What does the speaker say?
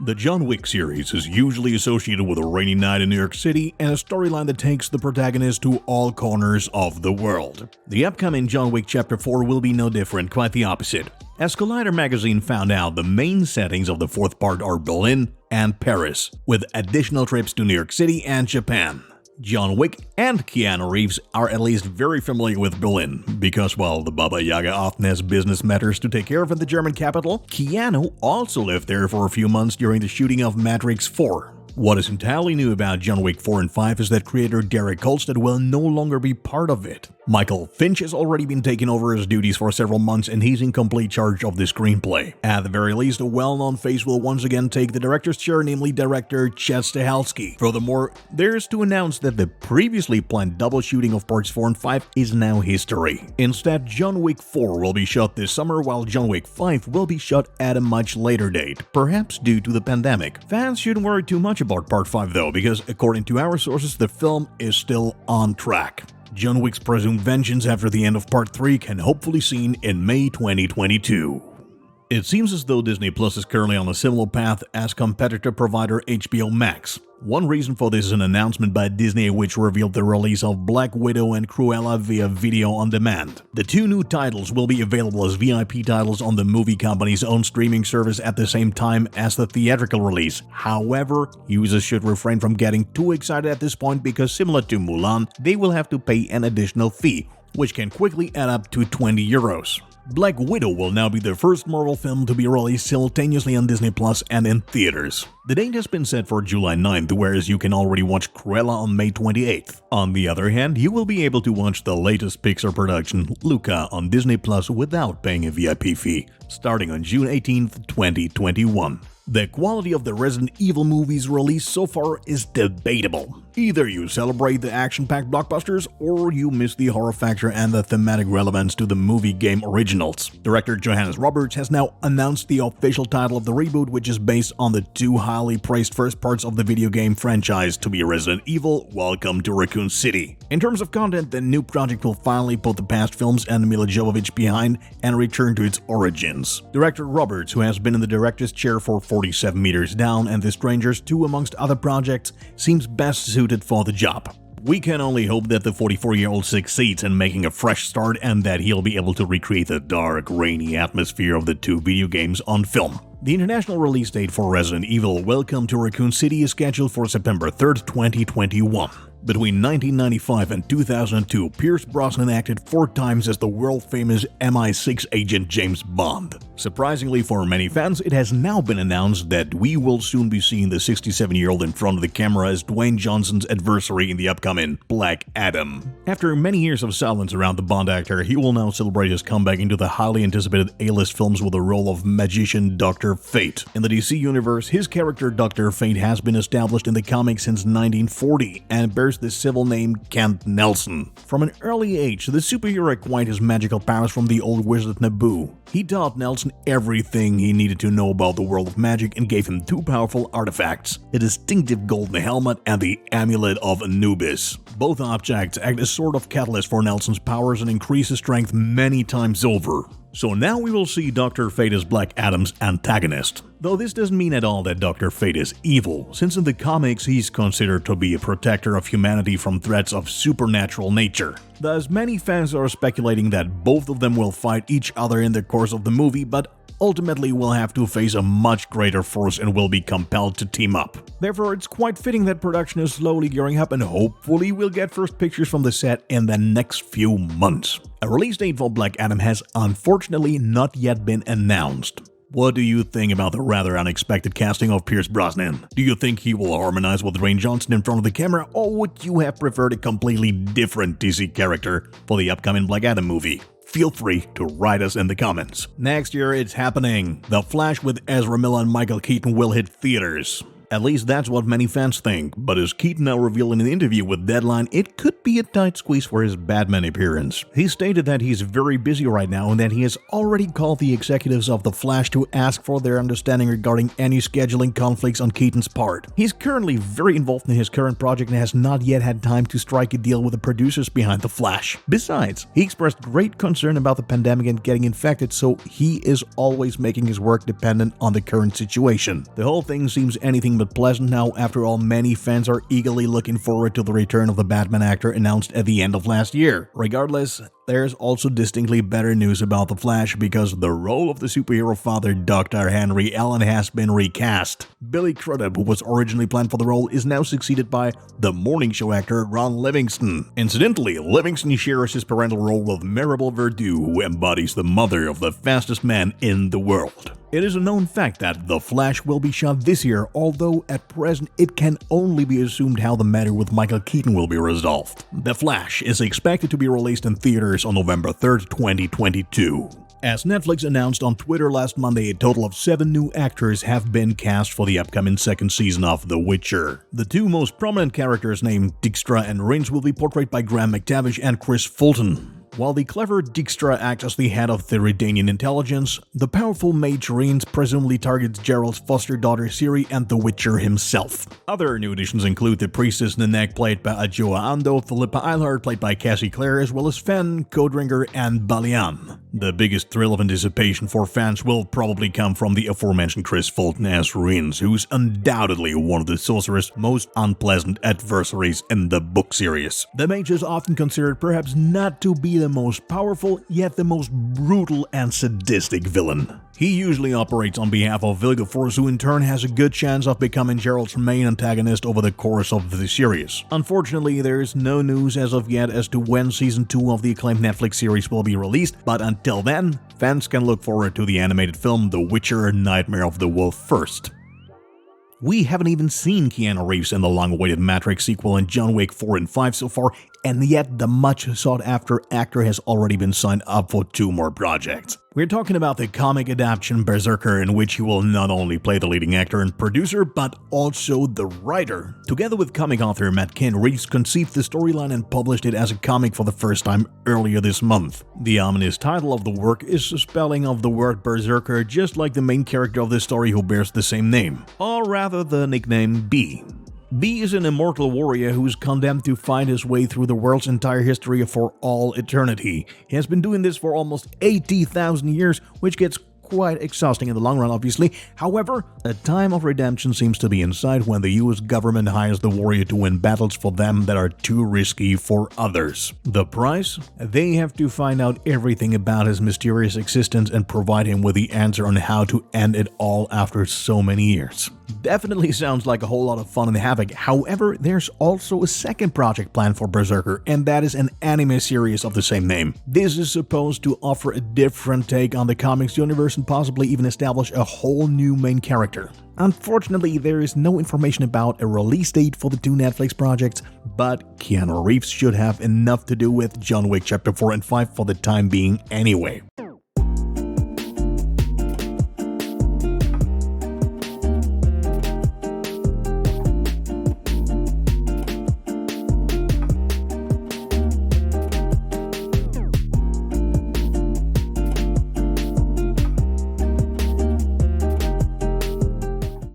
The John Wick series is usually associated with a rainy night in New York City and a storyline that takes the protagonist to all corners of the world. The upcoming John Wick Chapter 4 will be no different, quite the opposite. As Collider magazine found out, the main settings of the fourth part are Berlin and Paris, with additional trips to New York City and Japan. John Wick and Keanu Reeves are at least very familiar with Berlin, because while the Baba Yaga often has business matters to take care of in the German capital, Keanu also lived there for a few months during the shooting of Matrix 4. What is entirely new about John Wick 4 and 5 is that creator Derek Kolstad will no longer be part of it. Michael Finch has already been taking over his duties for several months and he's in complete charge of the screenplay. At the very least, a well-known face will once again take the director's chair, namely director Chad Stahelski. Furthermore, there's to announce that the previously planned double shooting of parts 4 and 5 is now history. Instead, John Wick 4 will be shot this summer, while John Wick 5 will be shot at a much later date, perhaps due to the pandemic. Fans shouldn't worry too much about part 5 though, because according to our sources, the film is still on track. John Wick's presumed vengeance after the end of part 3 can hopefully be seen in May 2022. It seems as though Disney Plus is currently on a similar path as competitor provider HBO Max. One reason for this is an announcement by Disney which revealed the release of Black Widow and Cruella via video on demand. The two new titles will be available as VIP titles on the movie company's own streaming service at the same time as the theatrical release. However, users should refrain from getting too excited at this point because similar to Mulan, they will have to pay an additional fee, which can quickly add up to €20. Black Widow will now be the first Marvel film to be released simultaneously on Disney Plus and in theaters. The date has been set for July 9th, whereas you can already watch Cruella on May 28th. On the other hand, you will be able to watch the latest Pixar production, Luca, on Disney Plus without paying a VIP fee, starting on June 18th, 2021. The quality of the Resident Evil movies released so far is debatable. Either you celebrate the action-packed blockbusters, or you miss the horror factor and the thematic relevance to the movie game originals. Director Johannes Roberts has now announced the official title of the reboot, which is based on the two highly praised first parts of the video game franchise, to be Resident Evil: Welcome to Raccoon City. In terms of content, the new project will finally put the past films and Milla Jovovich behind and return to its origins. Director Roberts, who has been in the director's chair for 47 Meters Down and The Strangers 2 amongst other projects, seems best suited for the job. We can only hope that the 44-year-old succeeds in making a fresh start and that he'll be able to recreate the dark, rainy atmosphere of the two video games on film. The international release date for Resident Evil: Welcome to Raccoon City is scheduled for September 3rd, 2021. Between 1995 and 2002, Pierce Brosnan acted 4 times as the world-famous MI6 agent James Bond. Surprisingly for many fans, it has now been announced that we will soon be seeing the 67-year-old in front of the camera as Dwayne Johnson's adversary in the upcoming Black Adam. After many years of silence around the Bond actor, he will now celebrate his comeback into the highly anticipated A-list films with the role of magician Dr. Fate. In the DC universe, his character Dr. Fate has been established in the comics since 1940 and bears the civil name Kent Nelson. From an early age, the superhero acquired his magical powers from the old wizard Naboo. He taught Nelson everything he needed to know about the world of magic and gave him 2 powerful artifacts: a distinctive golden helmet and the Amulet of Anubis. Both objects act as sort of catalyst for Nelson's powers and increase his strength many times over. So now we will see Dr. Fate as Black Adam's antagonist. Though this doesn't mean at all that Dr. Fate is evil, since in the comics he's considered to be a protector of humanity from threats of supernatural nature. Thus, many fans are speculating that both of them will fight each other in the course of the movie, but ultimately will have to face a much greater force and will be compelled to team up. Therefore, it's quite fitting that production is slowly gearing up and hopefully we'll get first pictures from the set in the next few months. A release date for Black Adam has unfortunately not yet been announced. What do you think about the rather unexpected casting of Pierce Brosnan? Do you think he will harmonize with Dwayne Johnson in front of the camera, or would you have preferred a completely different DC character for the upcoming Black Adam movie? Feel free to write us in the comments. Next year, it's happening. The Flash with Ezra Miller and Michael Keaton will hit theaters. At least that's what many fans think, but as Keaton now revealed in an interview with Deadline, it could be a tight squeeze for his Batman appearance. He stated that he's very busy right now and that he has already called the executives of The Flash to ask for their understanding regarding any scheduling conflicts on Keaton's part. He's currently very involved in his current project and has not yet had time to strike a deal with the producers behind The Flash. Besides, he expressed great concern about the pandemic and getting infected, so he is always making his work dependent on the current situation. The whole thing seems anything but pleasant now. After all, many fans are eagerly looking forward to the return of the Batman actor announced at the end of last year. Regardless, there's also distinctly better news about The Flash because the role of the superhero father Dr. Henry Allen has been recast. Billy Crudup, who was originally planned for the role, is now succeeded by the morning show actor Ron Livingston. Incidentally, Livingston shares his parental role with Maribel Verdú, who embodies the mother of the fastest man in the world. It is a known fact that The Flash will be shot this year, although at present it can only be assumed how the matter with Michael Keaton will be resolved. The Flash is expected to be released in theaters on November 3rd, 2022. As Netflix announced on Twitter last Monday, a total of 7 new actors have been cast for the upcoming second season of The Witcher. The 2 most prominent characters named Dijkstra and Rins will be portrayed by Graham McTavish and Chris Fulton. While the clever Dijkstra acts as the head of the Redanian intelligence, the powerful mage Rins presumably targets Geralt's foster daughter Ciri and the Witcher himself. Other new additions include the priestess Nanek played by Adjoa Ando, Philippa Eilhart played by Cassie Clare, as well as Fen, Codringer, and Balian. The biggest thrill of anticipation for fans will probably come from the aforementioned Chris Fulton as Rins, who's undoubtedly one of the sorcerer's most unpleasant adversaries in the book series. The mage is often considered perhaps not to be the most powerful, yet the most brutal and sadistic villain. He usually operates on behalf of Vilgefortz, who in turn has a good chance of becoming Geralt's main antagonist over the course of the series. Unfortunately, there is no news as of yet as to when Season 2 of the acclaimed Netflix series will be released, but until then, fans can look forward to the animated film The Witcher: Nightmare of the Wolf first. We haven't even seen Keanu Reeves in the long-awaited Matrix sequel and John Wick 4 and 5 so far, and yet the much-sought-after actor has already been signed up for 2 more projects. We're talking about the comic adaptation BRZRKR, in which he will not only play the leading actor and producer, but also the writer. Together with comic author Matt Kindt, Reeves conceived the storyline and published it as a comic for the first time earlier this month. The ominous title of the work is a spelling of the word BRZRKR, just like the main character of the story who bears the same name, or rather the nickname B. B is an immortal warrior who is condemned to find his way through the world's entire history for all eternity. He has been doing this for almost 80,000 years, which gets quite exhausting in the long run, obviously. However, a time of redemption seems to be in sight when the US government hires the warrior to win battles for them that are too risky for others. The price? They have to find out everything about his mysterious existence and provide him with the answer on how to end it all after so many years. Definitely sounds like a whole lot of fun and havoc. However, there's also a second project planned for BRZRKR, and that is an anime series of the same name. This is supposed to offer a different take on the comics universe and possibly even establish a whole new main character. Unfortunately, there is no information about a release date for the 2 Netflix projects, but Keanu Reeves should have enough to do with John Wick Chapter 4 and 5 for the time being anyway.